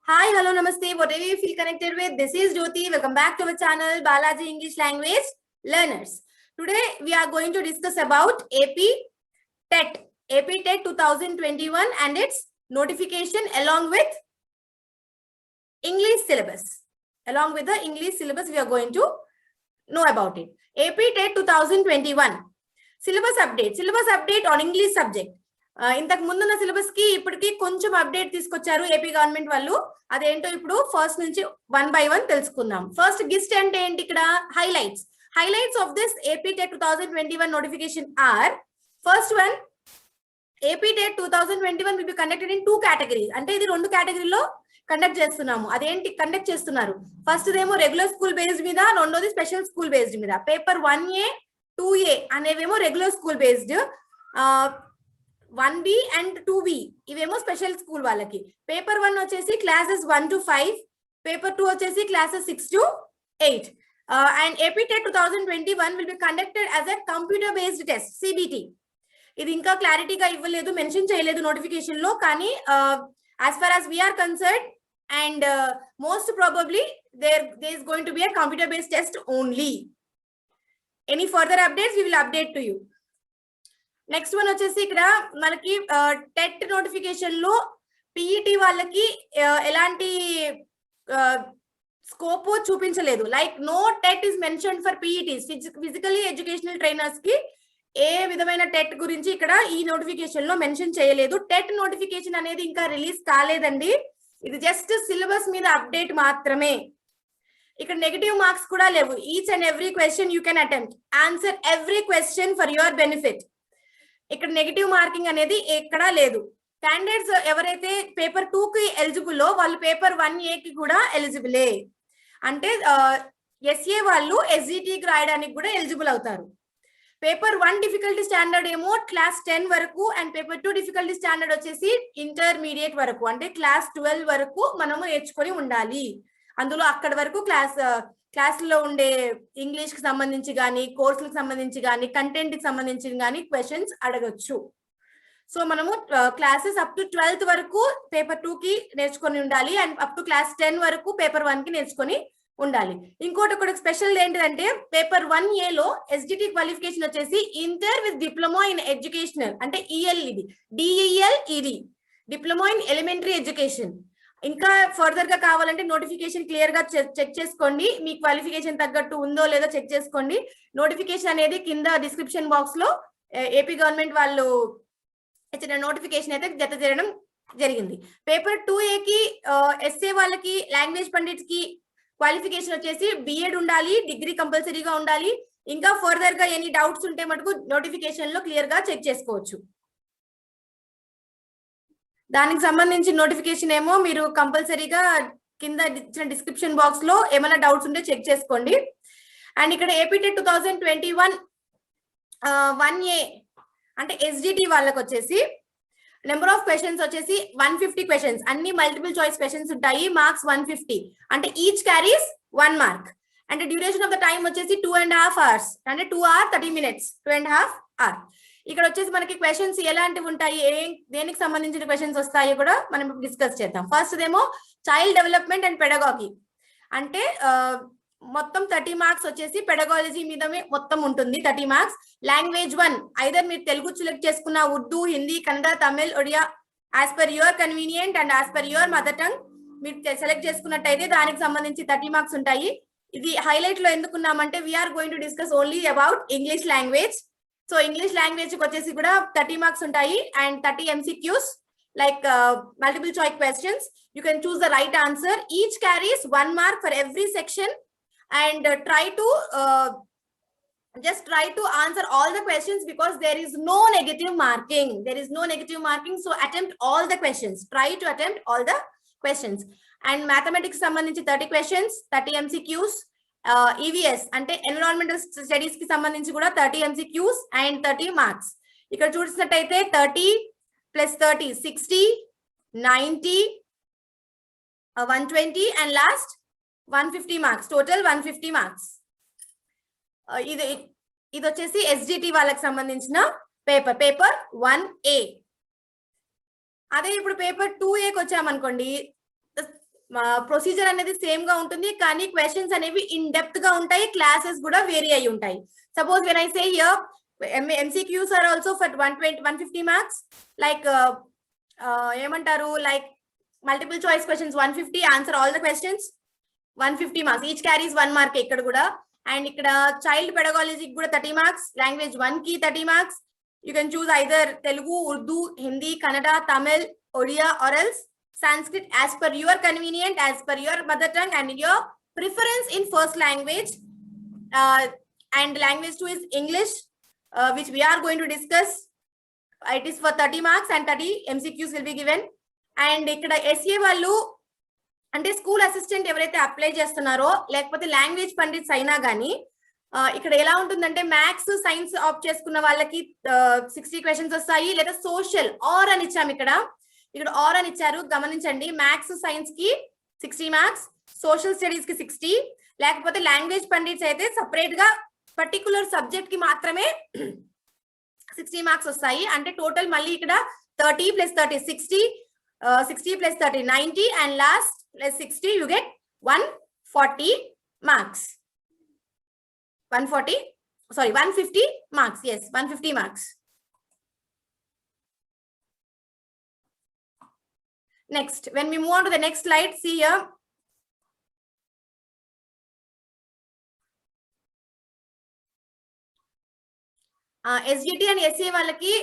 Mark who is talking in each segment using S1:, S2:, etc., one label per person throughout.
S1: Hi, hello, namaste. Whatever you feel connected with, this is Jyoti. Welcome back to our channel, Balaji English Language Learners. Today, we are going to discuss about AP TET 2021 and its notification along with English syllabus. Along with the English syllabus, we are going to know about it. AP TET 2021 syllabus update on English subject. ఇంతకు ముందున్న syllabus కి ఇప్పటికి కొంచెం update తీసుకొచ్చారు AP government వాళ్ళు. అదేంటో ఇప్పుడు first నుంచి 1 by 1 తెలుసుకుందాం. ఫస్ట్ గిస్ట్ అంటే ఏంటి, ఇక్కడ highlights of this AP TET 2021 notification are, first one, AP TET 2021 will be conducted in 2 categories. అంటే ఇది 2 కేటగిరీలో కండక్ట్ చేస్తున్నాము. అదేంటి కండక్ట్ చేస్తున్నారు, ఫస్ట్ ఏమో రెగ్యులర్ స్కూల్ బేస్డ్ మీద, రెండోది స్పెషల్ స్కూల్ బేస్డ్ మీద. పేపర్ 1A 2A అనేవేమో regular school based, 1B and 2B ఇవేమో స్పెషల్ స్కూల్ వాళ్ళకి. పేపర్ 1 వచ్చేసి క్లాసెస్ 1 to 5, పేపర్ 2 వచ్చేసి classes 6 to 8. And AP TET 2021 will be conducted as a computer based test, CBT. ఇది ఇంకా క్లారిటీగా ఇవ్వలేదు, మెన్షన్ చేయలేదు నోటిఫికేషన్ లో, కానీ as far as we're concern and most probably there is going to be a computer based test only. Any further updates we will update to you. Next one వచ్చేసి ఇక్కడ మనకి టెట్ నోటిఫికేషన్ లో PET వాళ్ళకి ఎలాంటి scope చూపించలేదు. Like no TET is mention for PETs, physically educational trainers కి ఏ విధమైన టెట్ గురించి ఇక్కడ ఈ నోటిఫికేషన్ లో మెన్షన్ చేయలేదు. టెట్ నోటిఫికేషన్ అనేది ఇంకా రిలీజ్ కాలేదండి, ఇది జస్ట్ సిలబస్ మీద అప్డేట్ మాత్రమే. ఇక్కడ నెగటివ్ మార్క్స్ కూడా లేవు. Each and every question you can attempt, answer every question for your benefit. ఇక్కడ నెగటివ్ మార్కింగ్ అనేది ఎక్కడా లేదు. క్యాండిడేట్స్ ఎవరైతే పేపర్ 2 కి ఎలిజిబుల్ వాళ్ళు పేపర్ 1A కి కూడా ఎలిజిబులే. అంటే ఎస్ఏ వాళ్ళు ఎస్జిటికి రాయడానికి కూడా ఎలిజిబుల్ అవుతారు. పేపర్ 1 డిఫికల్టీ స్టాండర్డ్ ఏమో క్లాస్ 10 వరకు, అండ్ పేపర్ 2 డిఫికల్టీ స్టాండర్డ్ వచ్చేసి ఇంటర్మీడియట్ వరకు, అంటే క్లాస్ 12 వరకు మనము నేర్చుకొని ఉండాలి. అందులో అక్కడి వరకు క్లాసులో ఉండే ఇంగ్లీష్ కి సంబంధించి కానీ, కోర్సులకు సంబంధించి కానీ, కంటెంట్ కి సంబంధించి కానీ క్వశ్చన్స్ అడగచ్చు. సో మనము క్లాసెస్ అప్ టు 12th వరకు పేపర్ 2 కి నేర్చుకొని ఉండాలి, అండ్ అప్ టు క్లాస్ 10 వరకు పేపర్ 1 కి నేర్చుకొని ఉండాలి. ఇంకోటి ఒక స్పెషల్ ఏంటిదంటే, పేపర్ 1A లో ఎస్జిటి క్వాలిఫికేషన్ వచ్చేసి inter with diploma in educational, అంటే ఈఎల్, ఇది DEL, diploma in elementary education. ఇంకా ఫర్దర్ గా కావాలంటే నోటిఫికేషన్ క్లియర్ గా చెక్ చేసుకోండి, మీ క్వాలిఫికేషన్ తగ్గట్టు ఉందో లేదో చెక్ చేసుకోండి. నోటిఫికేషన్ అనేది కింద డిస్క్రిప్షన్ బాక్స్ లో ఏపీ గవర్నమెంట్ వాళ్ళు ఇచ్చిన నోటిఫికేషన్ అయితే జత చేయడం జరిగింది. పేపర్ 2A కి ఎస్ఏ వాళ్ళకి, లాంగ్వేజ్ పండిట్స్ కి క్వాలిఫికేషన్ వచ్చేసి బిఎడ్ ఉండాలి, డిగ్రీ కంపల్సరీగా ఉండాలి. ఇంకా ఫర్దర్ గా ఎనీ డౌట్స్ ఉంటే మటుకు నోటిఫికేషన్ లో క్లియర్ గా చెక్ చేసుకోవచ్చు. దానికి సంబంధించి నోటిఫికేషన్ ఏమో మీరు కంపల్సరీగా కింద ఇచ్చిన డిస్క్రిప్షన్ బాక్స్ లో ఏమైనా డౌట్స్ ఉంటే చెక్ చేసుకోండి. అండ్ ఇక్కడ ఏపీ టెట్ 2021 1A అంటే ఎస్జిటి వాళ్ళకి వచ్చేసి నెంబర్ ఆఫ్ క్వశ్చన్స్ వచ్చేసి 150 క్వశ్చన్స్, అన్ని మల్టిపుల్ చాయిస్ క్వశ్చన్స్ ఉంటాయి. మార్క్స్ 150, అంటే ఈచ్ క్యారీస్ 1 మార్క్. అంటే డ్యూరేషన్ ఆఫ్ ద టైం వచ్చేసి 2.5 hours, అంటే 2 hours 30 minutes, 2.5 hours. ఇక్కడ వచ్చేసి మనకి క్వశ్చన్స్ ఎలాంటివి ఉంటాయి, దేనికి సంబంధించిన క్వశ్చన్స్ వస్తాయో కూడా మనం డిస్కస్ చేద్దాం. ఫస్ట్ ఏమో చైల్డ్ డెవలప్మెంట్ అండ్ పెడగాలజీ, అంటే మొత్తం 30 మార్క్స్ వచ్చేసి పెడగాలజీ మీదమే మొత్తం ఉంటుంది, 30 మార్క్స్. లాంగ్వేజ్ 1 ఐదర్ మీరు తెలుగు సెలెక్ట్ చేసుకున్న, Urdu, Hindi, Kannada, Tamil, Odia, as per your convenient and as per your mother tongue మీరు సెలెక్ట్ చేసుకున్నట్టయితే దానికి సంబంధించి 30 మార్క్స్ ఉంటాయి. ఇది హైలైట్ లో ఎందుకున్నామంటే we are going to discuss only about English language. So English language వచ్చేసి కూడా 30 మార్క్స్ ఉంటాయి, and 30 MCQs like multiple choice questions. You can choose the right answer. Each carries 1 mark for every section, and try to answer all the questions, because there is no negative marking. So attempt all the questions. Try to attempt all the questions. And mathematics సంబంధించి 30 questions, 30 MCQs. EVS అంటే environmental studies కి సంబంధించి కూడా 30 MCQs and 30 marks. ఇక్కడ చూసినట్టయితే 30 + 30 60, 90, 120 and last 150 marks, total 150 marks. ఇది వచ్చేసి SGT వాళ్ళకి సంబంధించిన పేపర్ 1A. అదే ఇప్పుడు పేపర్ 2A కి వచ్చామనుకోండి, ప్రొసీజర్ అనేది సేమ్ గా ఉంటుంది, కానీ క్వశ్చన్స్ అనేవి ఇన్ డెప్త్ గా ఉంటాయి, క్లాసెస్ కూడా వేరీ అయి ఉంటాయి. Suppose when I say here MCQs are also for 150 marks, like ఏమంటారు, like multiple choice questions 150, answer all the questions 150 marks, each carries 1 mark ఇక్కడ కూడా. అండ్ ఇక్కడ చైల్డ్ పెడగాలజీ కూడా 30 marks, లాంగ్వేజ్ 1 కి 30 marks. You can choose either Telugu, Urdu, Hindi, Kannada, Tamil, Odia or else Sanskrit as per your convenient, as per your mother tongue and your preference in first language. And language 2 is English, which we are going to discuss. It is for 30 marks and 30 MCQs will be given. And ఇక్కడ SA వాళ్ళు అంటే school assistant ఎవరైతే apply చేస్తున్నారో లేకపోతే language pundits అయినా కానీ ఇక్కడ ఎలా ఉంటుందంటే మ్యాథ్స్ సైన్స్ ఆప్ట్ చేసుకున్న వాళ్ళకి 60 క్వశ్చన్స్ వస్తాయి, లేదా సోషల్ ఆర్ అని ఇచ్చాము ఇక్కడ ఆర్ అని ఇచ్చారు, గమనించండి. మ్యాథ్స్ సైన్స్ కి 60 మార్క్స్, సోషల్ స్టడీస్ కి 60, లేకపోతే లాంగ్వేజ్ పండిట్స్ అయితే సపరేట్ గా పర్టికులర్ సబ్జెక్ట్ కి మాత్రమే 60 మార్క్స్ వస్తాయి. అంటే టోటల్ మళ్ళీ ఇక్కడ 30 + 30 60, 60 + 30 90, and last +60 you get 140 marks. 150 marks. Yes, 150 marks. Next, when we move on to the next slide, see here. SGT and SA వాళ్ళకి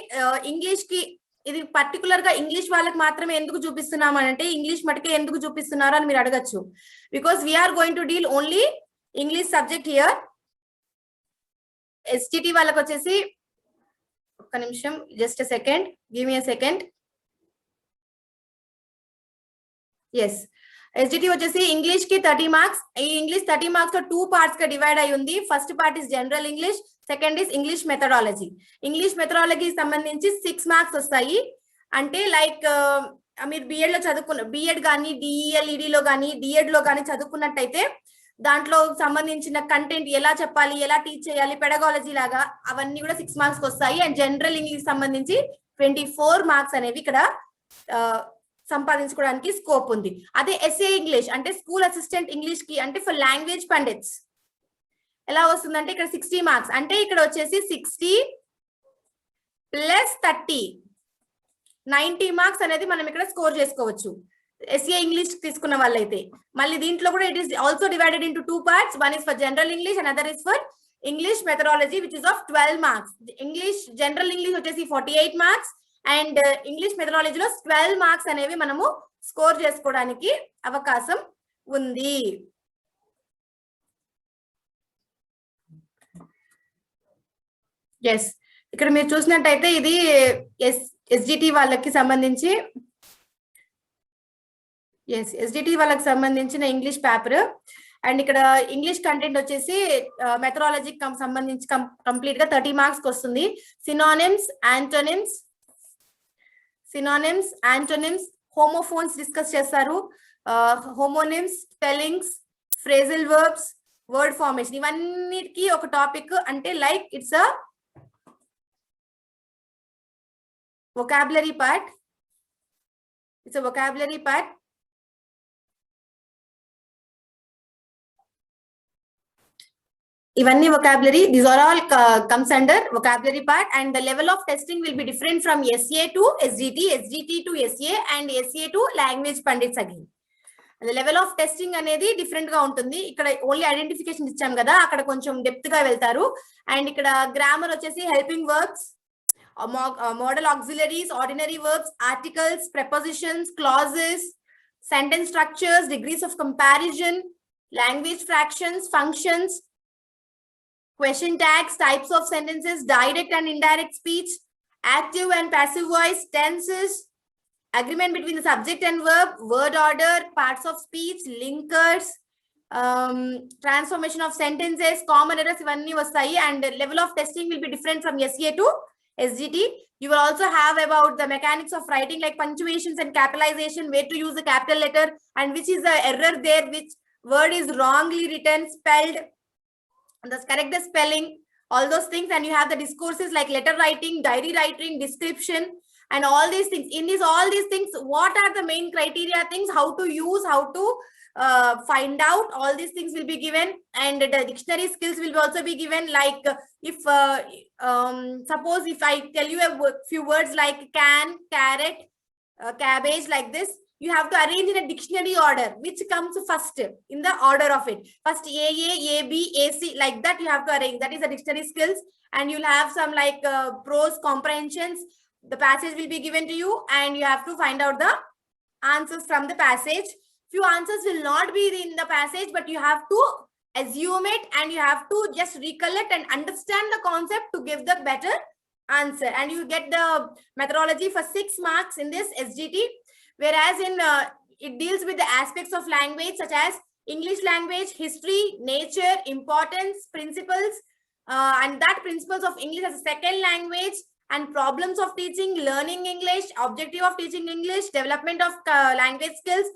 S1: ఇంగ్లీష్ కి ఇది పర్టికులర్ గా ఇంగ్లీష్ వాళ్ళకి మాత్రమే ఎందుకు చూపిస్తున్నాం అంటే ఇంగ్లీష్ మటుకే ఎందుకు చూపిస్తున్నారు అని మీరు అడగచ్చు. Because we're going to deal only English subject here. SGT వాళ్ళకి వచ్చేసి ఒక్క నిమిషం, just a second, give me a second. Yes, SGT వచ్చేసి ఇంగ్లీష్ కి 30 మార్క్స్. ఈ ఇంగ్లీష్ 30 మార్క్స్ లో 2 పార్ట్స్ గా డివైడ్ అయి ఉంది. First part is general English, second is English methodology. English methodology సంబంధించి 6 మార్క్స్ వస్తాయి. అంటే లైక్ మీరు బిఎడ్ లో చదువుకున్న, బిఎడ్ కానీ డిఈఎల్ లో కానీ డిఎడ్ లో కానీ చదువుకున్నట్టయితే దాంట్లో సంబంధించిన కంటెంట్ ఎలా చెప్పాలి, ఎలా టీచ్ చేయాలి, పెడగాలజీ లాగా అవన్నీ కూడా 6 మార్క్స్ వస్తాయి. అండ్ జనరల్ ఇంగ్లీష్ సంబంధించి 24 మార్క్స్ అనేవి ఇక్కడ సంపాదించుకోవడానికి స్కోప్ ఉంది. అదే SA ఇంగ్లీష్ అంటే స్కూల్ అసిస్టెంట్ ఇంగ్లీష్ కి అంటే ఫర్ లాంగ్వేజ్ పండిట్స్ ఎలా వస్తుందంటే ఇక్కడ 60 మార్క్స్, అంటే ఇక్కడ వచ్చేసి 60 + 30 90 మార్క్స్ అనేది మనం ఇక్కడ స్కోర్ చేసుకోవచ్చు SA ఇంగ్లీష్ తీసుకున్న వాళ్ళైతే. మళ్ళీ దీంట్లో కూడా it is also divided into 2 parts. One is for general English and other is for English methodology which is of 12 marks. English general English వచ్చేసి 48 మార్క్స్ అండ్ ఇంగ్లీష్ మెథడాలజీలో 12 మార్క్స్ అనేవి మనము score చేసుకోవడానికి అవకాశం ఉంది. ఎస్, ఇక్కడ మీరు చూసినట్టయితే ఇది SGT వాళ్ళకి సంబంధించి, SGT వాళ్ళకి సంబంధించిన ఇంగ్లీష్ పేపర్. అండ్ ఇక్కడ ఇంగ్లీష్ కంటెంట్ వచ్చేసి మెథడాలజీకి సంబంధించి కంప్లీట్ గా 30 మార్క్స్ వస్తుంది. సినానిమ్స్, యాంటోనిమ్స్, హోమోఫోన్స్ డిస్కస్ చేస్తారు, homonyms, spellings, phrasal verbs, word formation, ఇవన్నిటికీ ఒక టాపిక్. అంటే like it's a vocabulary part. It's a vocabulary part. Ivanni vocabulary, these are all comes under vocabulary part, and the level of testing will be different from SA to SGT, SGT to SA, and SA to language pandits again. The level of testing అనేది different గా ఉంటుంది. ఇక్కడ only identification ఇచ్చాం కదా, అక్కడ కొంచెం depth గా వెళ్తారు. అండ్ ఇక్కడ గ్రామర్ వచ్చేసి helping verbs, modal auxiliaries, ordinary verbs, articles, prepositions, clauses, sentence structures, degrees of comparison, language fractions, functions, question tags, types of sentences, direct and indirect speech, active and passive voice, tenses, agreement between the subject and verb, word order, parts of speech, linkers, transformation of sentences, common errors, ivanni vastayi. And level of testing will be different from SA to SGT. You will also have about the mechanics of writing, like punctuations and capitalization, where to use the capital letter and which is the error there, which word is wrongly written, spelled, and thus correct the spelling, all those things. And you have the discourses like letter writing, diary writing, description, and all these things. In all these things, what are the main criteria things, how to use, how to find out, all these things will be given, and the dictionary skills will also be given. Like if suppose if I tell you a few words like can, carrot, cabbage, like this, you have to arrange in a dictionary order, which comes first in the order of it. First A, B, AC, like that you have to arrange. That is the dictionary skills. And you'll have some like prose comprehensions. The passage will be given to you, and you have to find out the answers from the passage. Few answers will not be in the passage, but you have to assume it, and you have to just recollect and understand the concept to give the better answer. And you get the methodology for 6 marks in this SGT. Whereas in it deals with the aspects of language such as English language, history, nature, importance, principles, and that principles of English as a second language, and problems of teaching, learning English, objective of teaching English, development of language skills,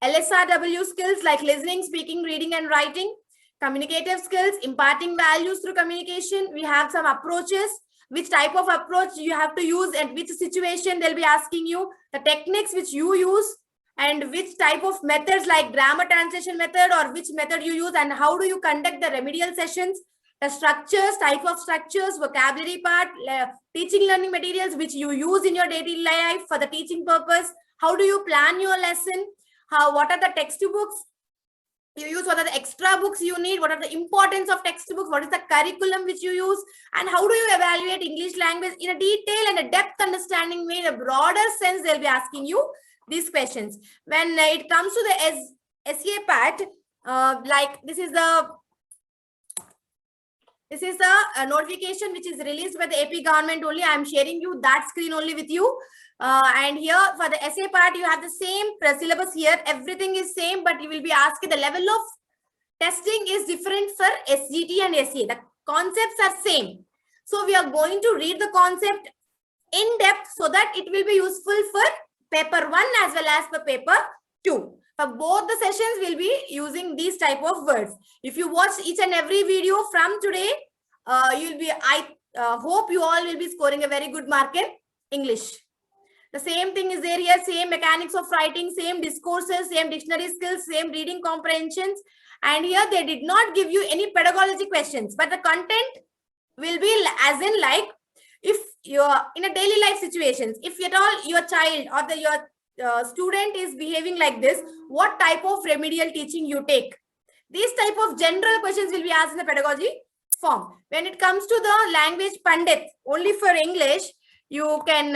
S1: LSRW skills like listening, speaking, reading, and writing, communicative skills, imparting values through communication. We have some approaches, which type of approach you have to use and which situation they'll be asking you, the techniques which you use, and which type of methods like grammar translation method or which method you use, and how do you conduct the remedial sessions, the structures, type of structures, vocabulary part, teaching learning materials which you use in your daily life for the teaching purpose, how do you plan your lesson, what are the textbooks you use, what are the extra books you need, what are the importance of textbooks, what is the curriculum which you use, and how do you evaluate English language in a detail and a depth understanding way, in a broader sense. They'll be asking you these questions. When it comes to the SEA part, like this is the notification which is released by the AP government only. I am sharing you that screen only with you. And here for the essay part, you have the same syllabus here. Everything is same, but you will be asked the level of testing is different for SGT and SEA. The concepts are same. So we are going to read the concept in depth so that it will be useful for paper 1 as well as for paper 2. For both the sessions, we'll be using these type of words. If you watch each and every video from today, I hope you all will be scoring a very good mark in English. The same thing is there here, same mechanics of writing, same discourses, same dictionary skills, same reading comprehensions. And here they did not give you any pedagogy questions, but the content will be as in like, if you're in a daily life situations, if at all your child or your student is behaving like this, what type of remedial teaching you take? These type of general questions will be asked in the pedagogy form. When it comes to the language pandit, only for English, you can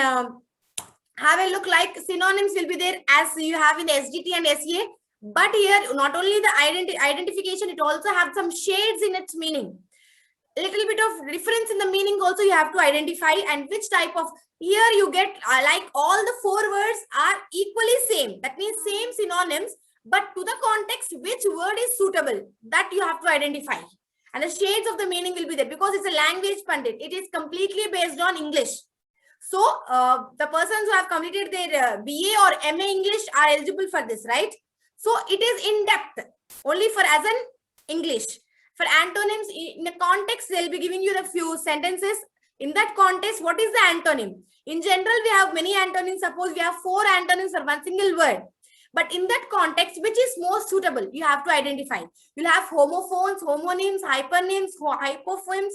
S1: have a look like synonyms will be there as you have in the SGT and SEA. But here, not only the identification, it also have some shades in its meaning. A little bit of difference in the meaning also you have to identify, and which type of, here you get like all the 4 words are equally same. That means same synonyms, but to the context, which word is suitable, that you have to identify. And the shades of the meaning will be there because it's a language pandit. It is completely based on English. So the persons who have completed their BA or MA English are eligible for this, right? So it is in depth only for as an English. For antonyms, in the context, they'll be giving you the few sentences. In that context, what is the antonym? In general, we have many antonyms. Suppose we have 4 antonyms for one single word. But in that context, which is most suitable, you have to identify. You'll have homophones, homonyms, hypernyms, hypophones.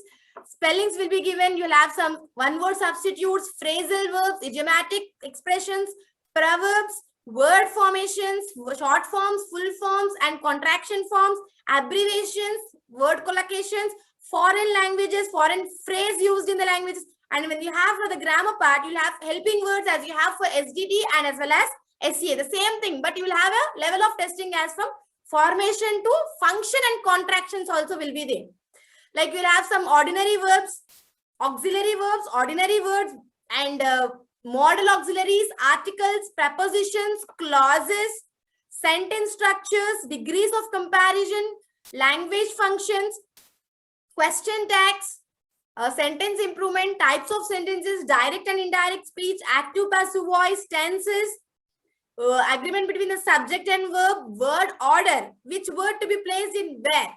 S1: Spellings will be given. You'll have some one-word substitutes, phrasal verbs, idiomatic expressions, proverbs, word formations, short forms, full forms, and contraction forms, abbreviations, word collocations, foreign languages, foreign phrase used in the languages. And when you have for the grammar part, you'll have helping words as you have for SGT and as well as SEA. The same thing, but you will have a level of testing as from formation to function, and contractions also will be there. Like you'll have some ordinary verbs, auxiliary verbs, ordinary words, and modal auxiliaries, articles, prepositions, clauses, sentence structures, degrees of comparison, language functions, question tags, sentence improvement, types of sentences, direct and indirect speech, active passive voice, tenses, agreement between the subject and verb, word order, which word to be placed in where.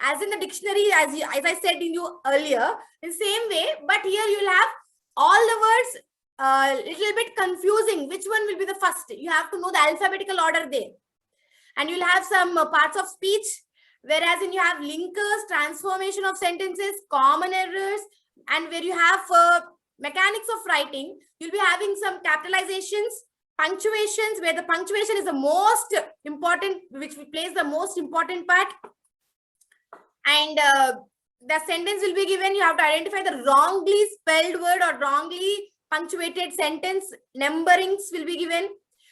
S1: As in the dictionary, as I said in you earlier, in the same way, but here you'll have all the words little bit confusing. Which one will be the first? You have to know the alphabetical order there. And you'll have some parts of speech, whereas in you have linkers, transformation of sentences, common errors, and where you have mechanics of writing, you'll be having some capitalizations, punctuations, where the punctuation is the most important, which plays the most important part. And the sentence will be given. You have to identify the wrongly spelled word or wrongly punctuated sentence. Numberings will be given.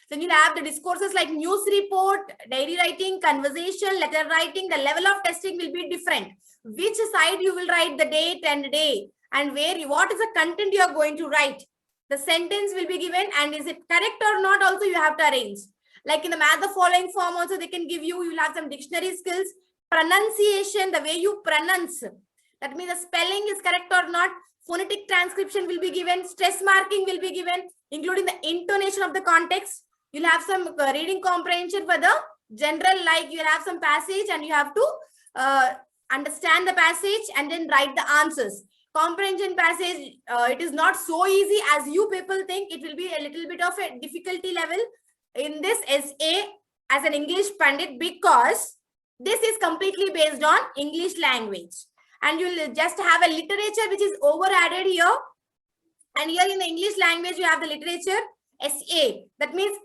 S1: Then you'll have the discourses like news report, diary writing, conversation, letter writing. The level of testing will be different. Which side you will write the date and day, and what is the content you are going to write. The sentence will be given, and is it correct or not also you have to arrange. Like in the math the following form also they can give you. You'll have some dictionary skills. Pronunciation, the way you pronounce. That means the spelling is correct or not. Phonetic transcription will be given. Stress marking will be given, including the intonation of the context. You'll have some reading comprehension for the general, like you'll have some passage and you have to understand the passage and then write the answers. Comprehension passage, it is not so easy as you people think. It will be a little bit of a difficulty level in this SA as an English Pandit, because this is completely based on English language. And you'll just have a literature which is over added here. And here in the English language, you have the literature SA. That means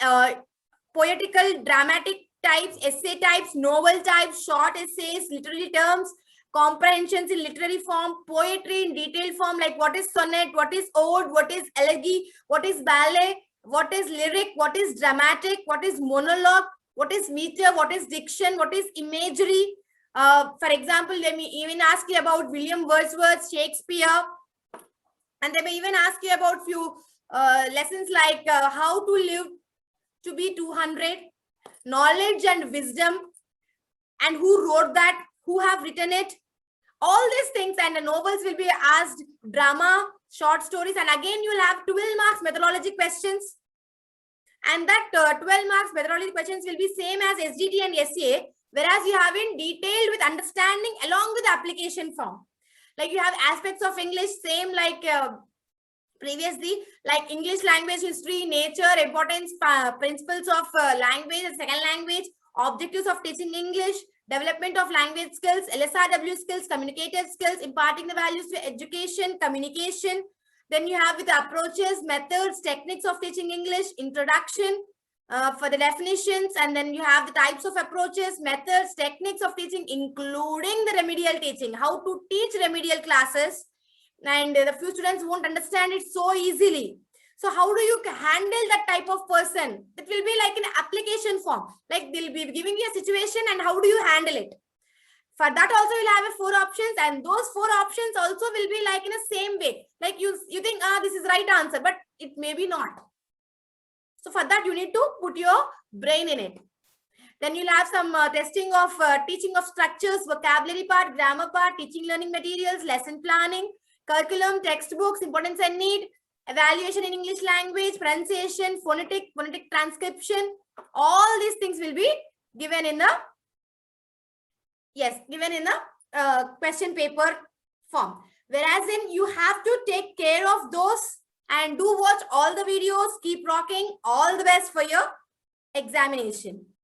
S1: poetical, dramatic types, essay types, novel types, short essays, literary terms, comprehensions in literary form, poetry in detailed form, like what is sonnet, what is ode, what is elegy, what is ballet, what is lyric, what is dramatic, what is monologue, what is meter, what is diction, what is imagery. For example, they may even ask you about William Wordsworth, Shakespeare, and they may even ask you about few lessons like how to live to be 200, knowledge and wisdom, and who wrote that, who have written it, all these things. And the novels will be asked, drama, short stories, and again you will have 12 marks methodology questions. And that 12 marks methodology questions will be same as SDT and SA, whereas you have in detailed with understanding along with the application form. Like you have aspects of English, same like previously, like English language history, nature, importance, principles of language and second language, objectives of teaching English, development of language skills, LSRW skills, communicative skills, imparting the values to education, communication. Then you have with the approaches, methods, techniques of teaching English, introduction for the definitions, and then you have the types of approaches, methods, techniques of teaching, including the remedial teaching, how to teach remedial classes. And the few students won't understand it so easily. So how do you handle that type of person? It will be like an application form. Like they'll be giving you a situation and how do you handle it? For that also you'll have 4 options, and those 4 options also will be like in the same way. Like you think, this is right answer, but it may be not. So for that you need to put your brain in it. Then you'll have some testing of teaching of structures, vocabulary part, grammar part, teaching learning materials, lesson planning, curriculum, textbooks, importance and need, evaluation in English language, pronunciation, phonetic transcription. All these things will be given in the question paper form. Whereas in you have to take care of those and do watch all the videos, keep rocking. All the best for your examination.